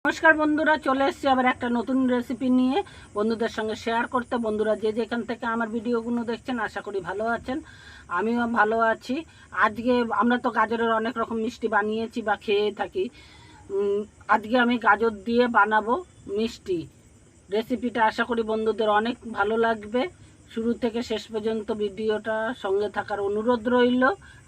নমস্কার বন্ধুরা, চলে এসেছি আবার একটা নতুন রেসিপি নিয়ে বন্ধুদের সঙ্গে শেয়ার করতে। বন্ধুরা যে যেখান থেকে আমার ভিডিওগুলো দেখছেন আশা করি ভালো আছেন, আমিও ভালো আছি। আজকে আমরা তো গাজরের অনেক রকম মিষ্টি বানিয়েছি বা খেয়ে থাকি। আজকে আমি গাজর দিয়ে বানাবো মিষ্টি। রেসিপিটা আশা করি বন্ধুদের অনেক ভালো লাগবে। শুরু থেকে শেষ পর্যন্ত ভিডিওটা সঙ্গে থাকার অনুরোধ রইল।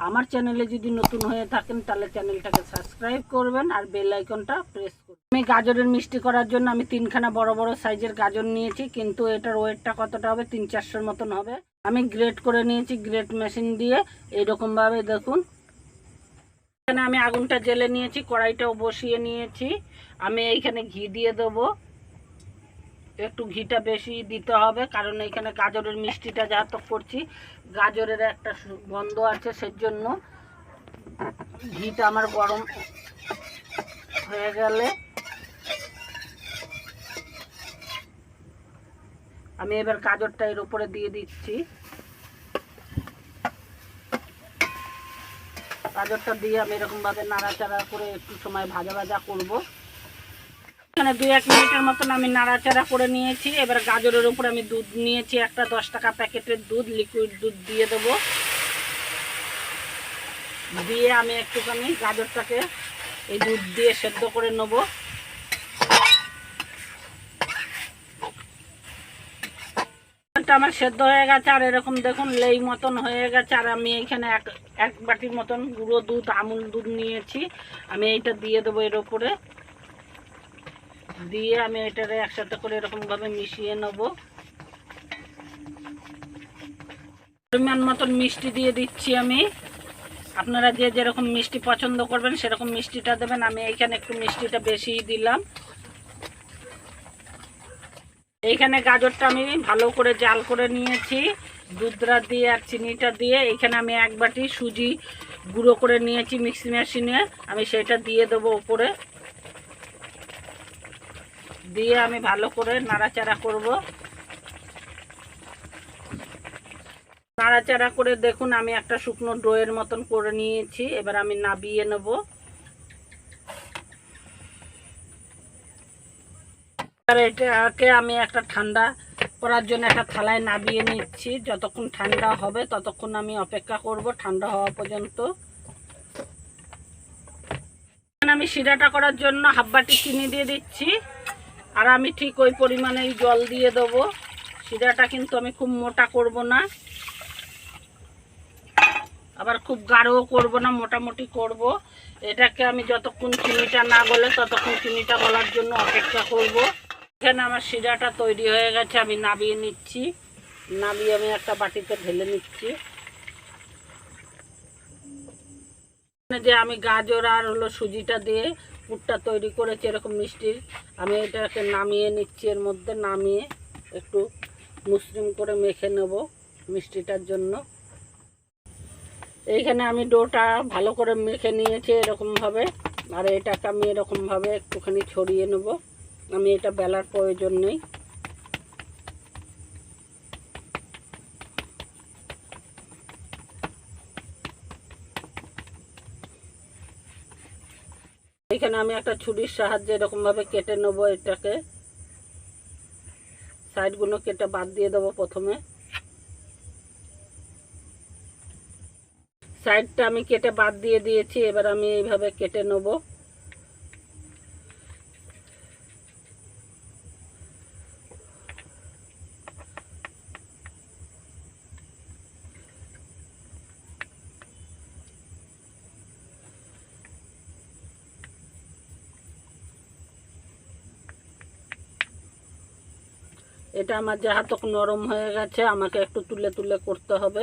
আমার চ্যানেলে যদি নতুন হয়ে থাকেন তাহলে চ্যানেলটাকে সাবস্ক্রাইব করবেন আর বেল আইকনটা প্রেস করবেন। আমি গাজরের মিষ্টি করার জন্য আমি 3খানা বড় বড় সাইজের গাজর নিয়েছি, কিন্তু এটার ওয়েটটা কতটা হবে, 300-400 মতন হবে। আমি গ্রেট করে নিয়েছি গ্রেট মেশিন দিয়ে। এইরকমভাবে দেখুন, এখানে আমি আগুনটা জ্বেলে নিয়েছি, কড়াইটাও বসিয়ে নিয়েছি। আমি এইখানে ঘি দিয়ে দেবো। একটু ঘিটা বেশি দিতে হবে, কারণ এখানে গাজরের মিষ্টিটা যা তো করছি গাজরের একটা গন্ধ আছে, সেজন্য ঘিটা আমার গরম হয়ে গেলে আমি এবার গাজরটা এর উপরে দিয়ে দিচ্ছি। গাজরটা দিয়ে আমি এরকমভাবে নাড়াচাড়া করে একটু সময় ভাজা ভাজা করব। এখানে 2-1 মিনিটের মতন আমি নাড়াচাড়া করে নিয়েছি। এবার গাজরের উপরে আমি দুধ নিয়েছি, একটা 10 টাকা প্যাকেটের দুধ, লিকুইড দুধ দিয়ে দেবো। দিয়ে আমি একটুখানি গাজরটাকে এই দুধ দিয়ে সেদ্ধ করে নেব। আমার সেদ্ধ হয়ে গেছে, আর এরকম দেখুন লেই মতন হয়ে গেছে। আর আমি এখানে এক বাটির মতন গুঁড়ো দুধ, আমুল দুধ নিয়েছি। আমি এইটা দিয়ে দেবো এর উপরে। দিয়ে আমি এটারে একসাথে করে এরকমভাবে মিশিয়ে নেব। পরিমাণ মতন মিষ্টি দিয়ে দিচ্ছি আমি। আপনারা যে যেরকম মিষ্টি পছন্দ করবেন সেরকম মিষ্টিটা দেবেন। আমি এইখানে একটু মিষ্টিটা বেশি দিলাম। এইখানে গাজরটা আমি ভালো করে জাল করে নিয়েছি দুধটা দিয়ে আর চিনিটা দিয়ে। এইখানে আমি 1 বাটি সুজি গুঁড়ো করে নিয়েছি মিক্সি মেশিনে, আমি সেটা দিয়ে দেবো উপরে। দিয়ে আমি ভালো করে নাড়াচাড়া করব। নাড়াচাড়া করে দেখুন আমি একটা শুকনো ডোয়ের মতন করে নিয়েছি। এবার আমি নাবিয়ে নেব। এটাকে আমি একটা ঠান্ডা করার জন্য একটা থালায় নাবিয়ে নিচ্ছি। যতক্ষণ ঠান্ডা হবে ততক্ষণ আমি অপেক্ষা করব, ঠান্ডা হওয়া পর্যন্ত। আমি শিরাটা করার জন্য 1/2 বাটি চিনি দিয়ে দিচ্ছি, আর আমি ঠিক ওই পরিমাণেই জল দিয়ে দেবো। শিরাটা কিন্তু আমি খুব মোটা করব না, আবার খুব গাঢ়ও করব না, মোটামুটি করব। এটাকে আমি যতক্ষণ চিনিটা না গলে ততক্ষণ চিনিটা গলার জন্য অপেক্ষা করব। এখানে আমার শিরাটা তৈরি হয়ে গেছে, আমি নাবিয়ে নিচ্ছি। নাবিয়ে আমি একটা বাটিতে ঢেলে নিচ্ছি। যে আমি গাজর আর সুজিটা দিয়ে পুরটা তৈরি করেছি এরকম মিষ্টির, আমি এটাকে নামিয়ে নিচ্ছি। এর মধ্যে নামিয়ে একটু মসৃণ করে মেখে নেব মিষ্টিটার জন্য। এইখানে আমি ডোটা ভালো করে মেখে নিয়েছি এরকমভাবে, আর এটাকে আমি এরকমভাবে একটুখানি ছড়িয়ে নেব। আমি এটা বেলার প্রয়োজন নেই। এখানে আমি একটা ছুরির সাহায্যে এরকমভাবে কেটে নেব। এটাকে সাইডগুলো কেটে বাদ দিয়ে দেবো প্রথমে। সাইডটা আমি কেটে বাদ দিয়ে দিয়েছি। এবার আমি এইভাবে কেটে নেব। এটা আমার যাহা তক নরম হয়ে গেছে, আমাকে একটু তুলে তুলে করতে হবে।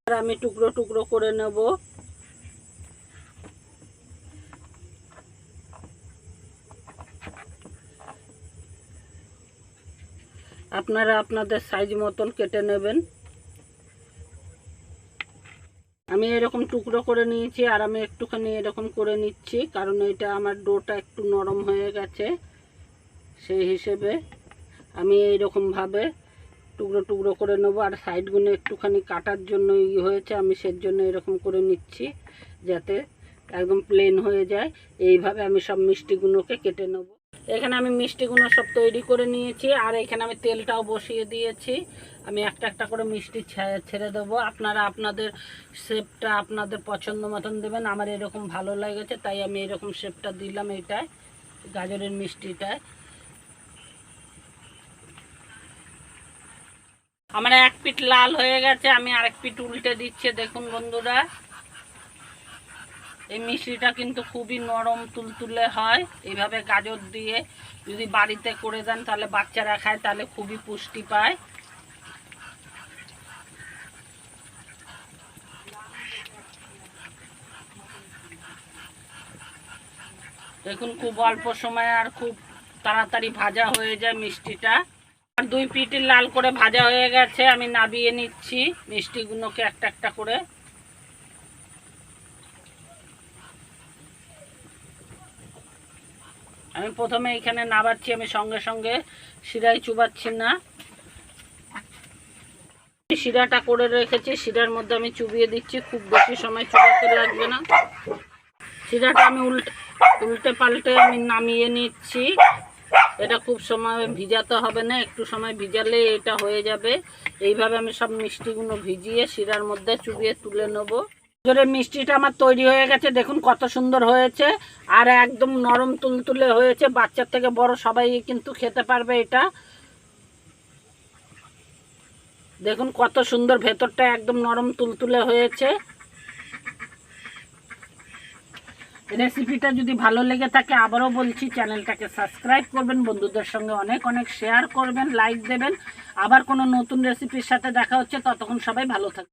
আমি টুকরো টুকরো করে নেব। আপনারা আপনাদের সাইজ মতন কেটে নেবেন। আমি এরকম টুকরো করে নিয়েছি, আর আমি একটুখানি এরকম করে নিচ্ছি, কারণ এটা আমার ডোটা একটু নরম হয়ে গেছে। সেই হিসেবে আমি এইরকমভাবে টুকরো টুকরো করে নেবো। আর সাইডগুলো একটুখানি কাটার জন্য হয়েছে, আমি সের জন্য এরকম করে নিচ্ছি যাতে একদম প্লেন হয়ে যায়। এইভাবে আমি সব মিষ্টিগুলোকে কেটে নেব। এখানে আমি মিষ্টিগুলো সব তৈরি করে নিয়েছি, আর এখানে আমি তেলটাও বসিয়ে দিয়েছি। আমি একটা একটা করে মিষ্টি ছেড়ে দেবো। আপনারা আপনাদের শেপটা আপনাদের পছন্দ মতন দেবেন। আমার এরকম ভালো লেগেছে তাই আমি এরকম শেপটা দিলাম এইটায়, গাজরের মিষ্টিটায়। আমার এক পিঠ লাল হয়ে গেছে, আমি আরেক পিঠ উল্টে দিচ্ছি। দেখুন বন্ধুরা, এই মিষ্টিটা কিন্তু খুবই নরম তুলতুলে হয়। এইভাবে গাজর দিয়ে যদি বাড়িতে করে দেন তাহলে বাচ্চারা খায়, তাহলে খুবই পুষ্টি পায়। দেখুন খুব অল্প সময় আর খুব তাড়াতাড়ি ভাজা হয়ে যায় মিষ্টিটা। আর দুই পিঠ লাল করে ভাজা হয়ে গেছে, আমি নাবিয়ে নিচ্ছি মিষ্টিগুলোকে একটা একটা করে। আমি প্রথমে এখানে নাবাচ্ছি, আমি সঙ্গে সঙ্গে শিরায় চুবাচ্ছি না। শিরাটা করে রেখেছি, শিরার মধ্যে আমি চুবিয়ে দিচ্ছি, খুব বেশি সময় চুবাতে লাগবে না। শিরাটা আমি উল্টে পাল্টে আমি নামিয়ে নিচ্ছি। এটা খুব সময় ভিজাতে হবে না, একটু সময় ভিজালে এটা হয়ে যাবে। এইভাবে আমি সব মিষ্টিগুলো ভিজিয়ে শিরার মধ্যে চুবিয়ে তুলে নেব। গাজরের মিষ্টিটা আমার তৈরি হয়ে গেছে, দেখুন কত সুন্দর হয়েছে আর একদম নরম তুলতুলে হয়েছে। বাচ্চার থেকে বড় সবাই কিন্তু খেতে পারবে এটা। দেখুন কত সুন্দর, ভেতরটা একদম নরম তুলতুলে হয়েছে। রেসিপিটা যদি ভালো লেগে থাকে আবারও বলছি চ্যানেলটাকে সাবস্ক্রাইব করবেন, বন্ধুদের সঙ্গে অনেক অনেক শেয়ার করবেন, লাইক দেবেন। আবার কোনো নতুন রেসিপির সাথে দেখা হচ্ছে, ততক্ষণ সবাই ভালো থাকবেন।